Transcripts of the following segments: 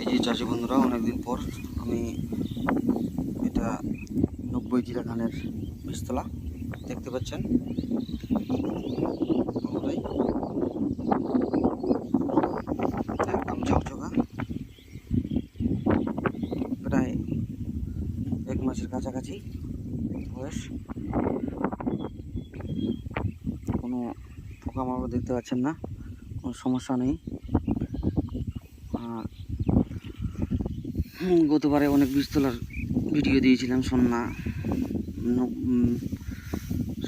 এই যে চাষি বন্ধুরা, অনেকদিন পর আমি এটা 90 জিরা ধানের বীজতলা দেখতে পাচ্ছেন। পুরোটাই একদম ঝকঝকা, প্রায় 1 মাসের কাছাকাছি বয়স। কোনো পোকামাকড় দেখতে পাচ্ছেন না, কোনো সমস্যা নেই। আর গতবারে অনেক বীজতলার ভিডিও দিয়েছিলাম,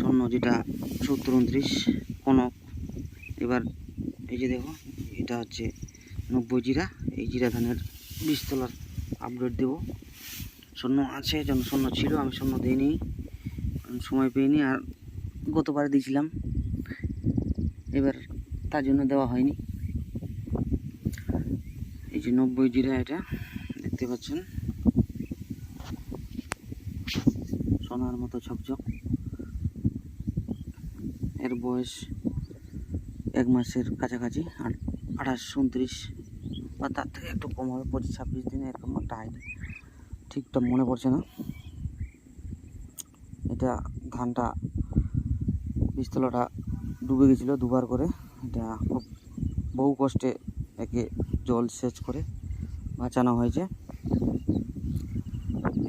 স্বর্ণ যেটা 70-29 কনক। এবার এই যে দেখো, এটা হচ্ছে 90 জিরা। এই জিরা ধানের বীজতলার আপডেট দেবো। স্বর্ণ আছে, যেন স্বর্ণ ছিল, আমি স্বর্ণ দিইনি, সময় পেইনি। আর গতবারে দিয়েছিলাম, এবার তার জন্য দেওয়া হয়নি। এই যে 90 জিরা, এটা দেখতে পাচ্ছেন, সোনার মতো ঝকঝক। এর বয়স 1 মাসের কাছাকাছি, আর 28-29 বা তার থেকে একটু কম হবে, 25-26 দিনে এরকম একটা হাইট, ঠিকঠাক মনে পড়ছে না। এটা ধানটা বীজতলাটা ডুবে গেছিলো দুবার করে। এটা খুব বহু কষ্টে একে জল সেচ করে বাঁচানো হয়েছে।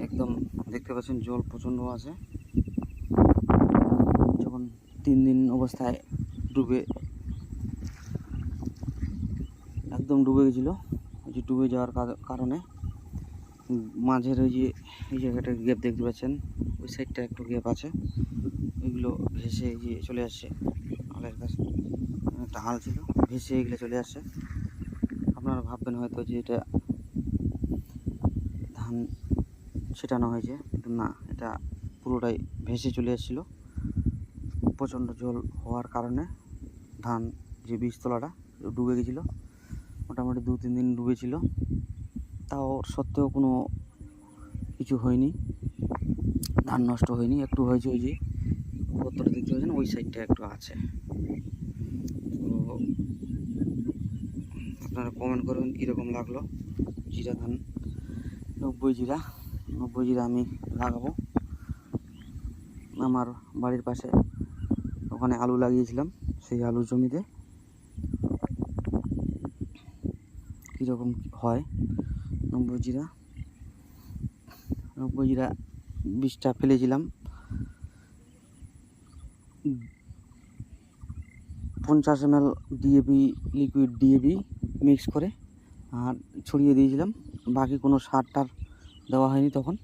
একদম দেখতে পাচ্ছেন জল প্রচণ্ড আছে। যখন 3 দিন অবস্থায় একদম ডুবে গেছিলো, ওই যে ডুবে যাওয়ার কারণে মাঝের ওই যে এই জায়গাটার গ্যাপ দেখতে পাচ্ছেন, ওই সাইডটা একটু গ্যাপ আছে, ওইগুলো ভেসে গিয়ে চলে আসছে হালের কাছে। একটা হাল ছিল, ভেসে এগুলো চলে আসছে। আপনারা ভাববেন হয়তো যে এটা ধান ছেটানো হয়েছে, কিন্তু না, এটা পুরোটাই ভেসে চলে এসেছিলো। প্রচণ্ড জল হওয়ার কারণে ধান যে বীজতলাটা ডুবে গেছিলো, মোটামুটি 2-3 দিন ডুবেছিল। তাও সত্ত্বেও কোনো কিছু হয়নি, ধান নষ্ট হয়নি। একটু হয়েছে, ওই যে গর্তটা দেখতে পাচ্ছেন, ওই সাইডটা একটু আছে। তো আপনারা কমেন্ট করবেন কীরকম লাগলো জিরা ধান 90 জিরা। 90 জিরা আমি লাগাবো আমার বাড়ির পাশে, ওখানে আলু লাগিয়েছিলাম, সেই আলুর জমিতে। কীরকম হয় 90 জিরা বীজটা ফেলেছিলাম 50 ml DAP, liquid DAP mix করে, আর ছড়িয়ে দিয়েছিলাম। বাকি কোনো সার টার দেওয়া হয়নি তখন।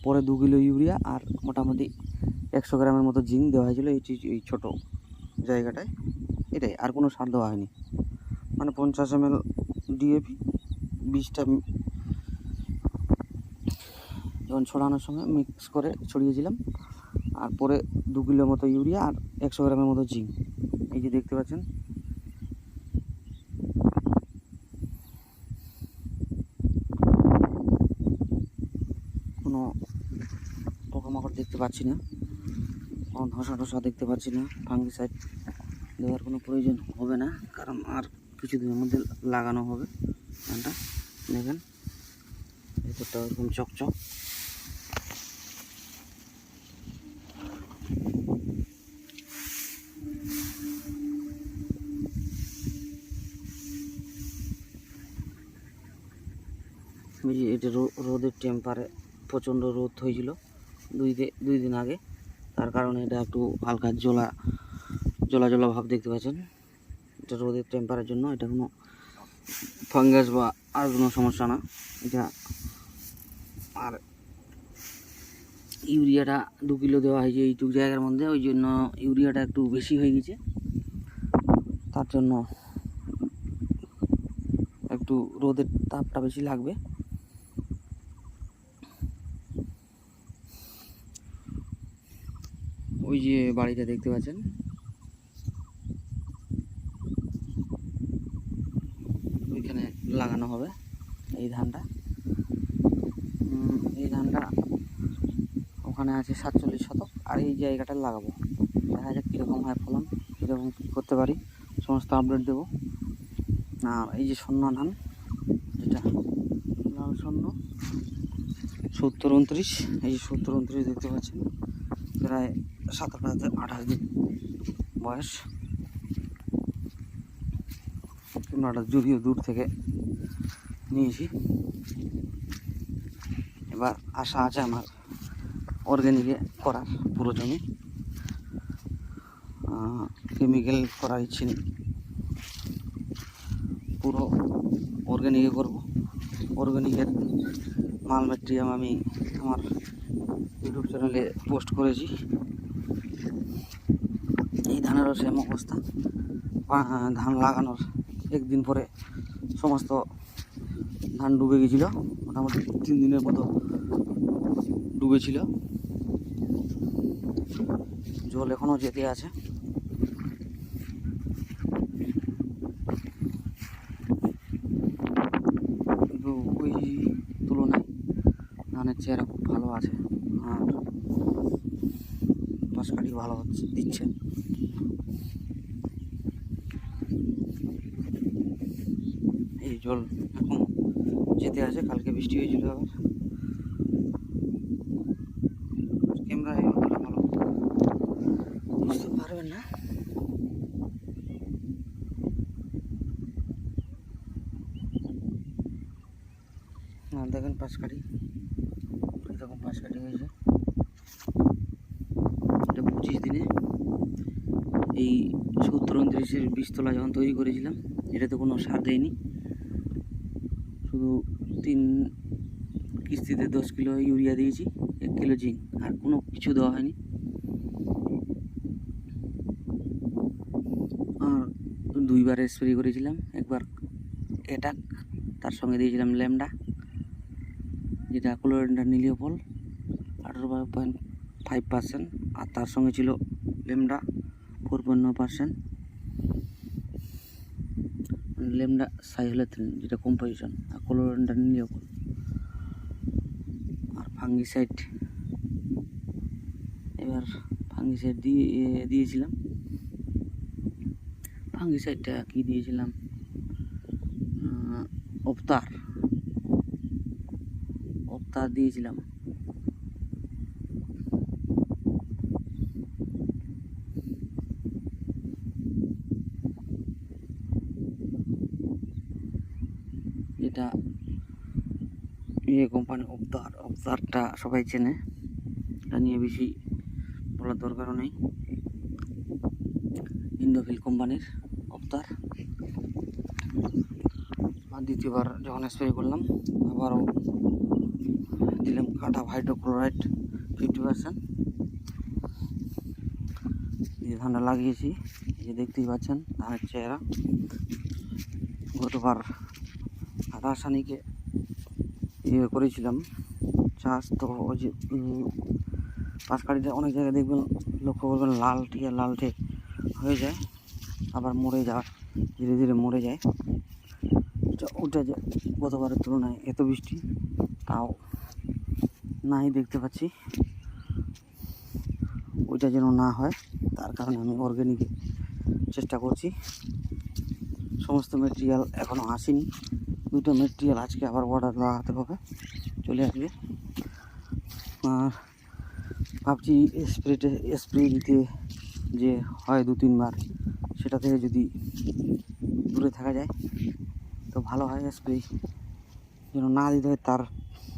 পরে 2 কিলো ইউরিয়া আর মোটামুটি 100 গ্রামের মতো জিঙ্ক দেওয়া হয়েছিলো এই ছোটো জায়গাটায়, এটাই, আর কোনো সার দেওয়া হয়নি। মানে 50 ml ডিএপি বীজটা যখন ছড়ানোর সময় মিক্স করে ছড়িয়েছিলাম, আর পরে 2 কিলো মতো ইউরিয়া আর 100 গ্রামের মতো জিঙ্ক। এই যে দেখতে পাচ্ছেন, কোনো পোকামাকড় দেখতে পাচ্ছি না, কোনো ধসা দেখতে পাচ্ছি না। ফাঙ্গিসাইড দেওয়ার কোনো প্রয়োজন হবে না, কারণ আর কিছুদিনের মধ্যে লাগানো হবে ধানটা। দেখেন ভেতরটা এরকম চকচক। এটা রোদের টেম্পারে প্রচণ্ড রোদ হয়েছিল 2 দিন আগে, তার কারণে এটা একটু হালকা জলা ভাব দেখতে পাচ্ছেন। এটা রোদের টেম্পারের জন্য, এটা কোনো ফাঙ্গাস বা আর কোনো সমস্যা না এটা। আর ইউরিয়াটা 2 কিলো দেওয়া হয়েছে এইটুকু জায়গার মধ্যে, ওই জন্য ইউরিয়াটা একটু বেশি হয়ে গেছে, তার জন্য একটু রোদের তাপটা বেশি লাগবে। ওই যে বাড়িটা দেখতে পাচ্ছেন, ওইখানে লাগানো হবে এই ধানটা। ওখানে আছে 47 শতক, আর এই জায়গাটা লাগাবো। দেখা যাক কীরকম হয় ফলন, কীরকম কী করতে পারি, সমস্ত আপডেট দেবো। আর এই যে স্বর্ণ ধান, যেটা 55 70 29, এই 70 29 দেখতে পাচ্ছেন, প্রায় 27 দিন বয়স। কুমড়াটা যদিও দূর থেকে নিয়েছি, এবার আশা আছে আমার অর্গ্যানিকে করার পুরো জমি, কেমিক্যাল করার ইচ্ছে নেই, পুরো অর্গ্যানিকে করব। অর্গ্যানিকের মাল ম্যাটেরিয়াল আমি আমার ইউটিউব চ্যানেলে পোস্ট করেছি। এই ধানেরও সেম অবস্থা, ধান লাগানোর একদিন পরে সমস্ত ধান ডুবে গেছিলো, মোটামুটি 3 দিনের মতো ডুবেছিল। জল এখনও যেতে আছে। কিন্তু ওই তুলনায় ধানের চেহারা খুব ভালো আছে, আর পাশকাঠি ভালো দিচ্ছে। এই জল এখন যেতে আছে, কালকে বৃষ্টি হয়েছিল, আবার ক্যামেরায় অতটা ভালো বুঝতে পারবেন না। দেখেন পাশকাঠি, এরকম পাশকাঠি হয়েছে। এটা 25 দিনে এই 70 29-এর বীজতলা যখন তৈরি করেছিলাম, এটাতে কোনো সার দেয়নি, শুধু 3 কিস্তিতে 10 কিলো ইউরিয়া দিয়েছি, 1 কিলো জিঙ্ক, আর কোনো কিছু দেওয়া হয়নি। আর 2বার স্প্রে করেছিলাম, একবার অ্যাটাক, তার সঙ্গে দিয়েছিলাম ল্যামডা, যেটা ক্লোরেন্ডার নিলিওপল 18.5%, আর তার সঙ্গে ছিল ল্যামডা 4.9%, ল্যামডা সাইহোলেথ্রিন যেটা কম্পোজিশন, আর ক্লোরেন্ডার নিলিওপল, আর ফাঙ্গিসাইড। এবার ফাঙ্গিসাইড দিয়েছিলাম। ফাঙ্গিসাইডটা কি দিয়েছিলাম, অবতার দিয়েছিলাম। এটা কোম্পানি অবতারটা সবাই চেনে, এটা নিয়ে বেশি বলার দরকারও নেই। ইন্দোফিল কোম্পানির অবতার। আর দ্বিতীয়বার যখন স্প্রে করলাম, আবারও দিলাম কাটা হাইড্রোক্লোরাইড 50%, দিয়ে ধানটা লাগিয়েছি। এই যে দেখতেই পাচ্ছেন ধানের চেহারা। গতবার রাসায়নিকে করেছিলাম চাষ, তো ওই যে পাশকাঠিটা অনেক জায়গায় দেখবেন, লক্ষ্য করবেন লালটে হয়ে যায়, আবার মরে যায়, ধীরে ধীরে মরে যায়। ওটা যে গতবারের তুলনায় এত বৃষ্টি তাও নাই দেখতে পাচ্ছি, ওইটা যেন না হয়, তার কারণে আমি অর্গ্যানিকে চেষ্টা করছি। সমস্ত মেটেরিয়াল এখনও আসেনি, 2টা মেটেরিয়াল আজকে আবার অর্ডার লাগাতে হবে, চলে আসবে। আর ভাবছি স্প্রে দিতে যে হয় 2-3 বার, সেটা থেকে যদি দূরে থাকা যায় তো ভালো হয়। স্প্রে যেন না দিতে হয় তার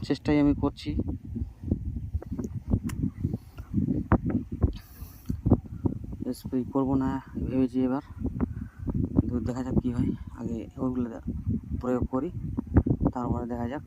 চেষ্টাই আমি করছি। স্প্রে করবো না ভেবেছি এবার, কিন্তু দেখা যাক কী হয়। আগে ওইগুলো প্রয়োগ করি, তারপরে দেখা যাক।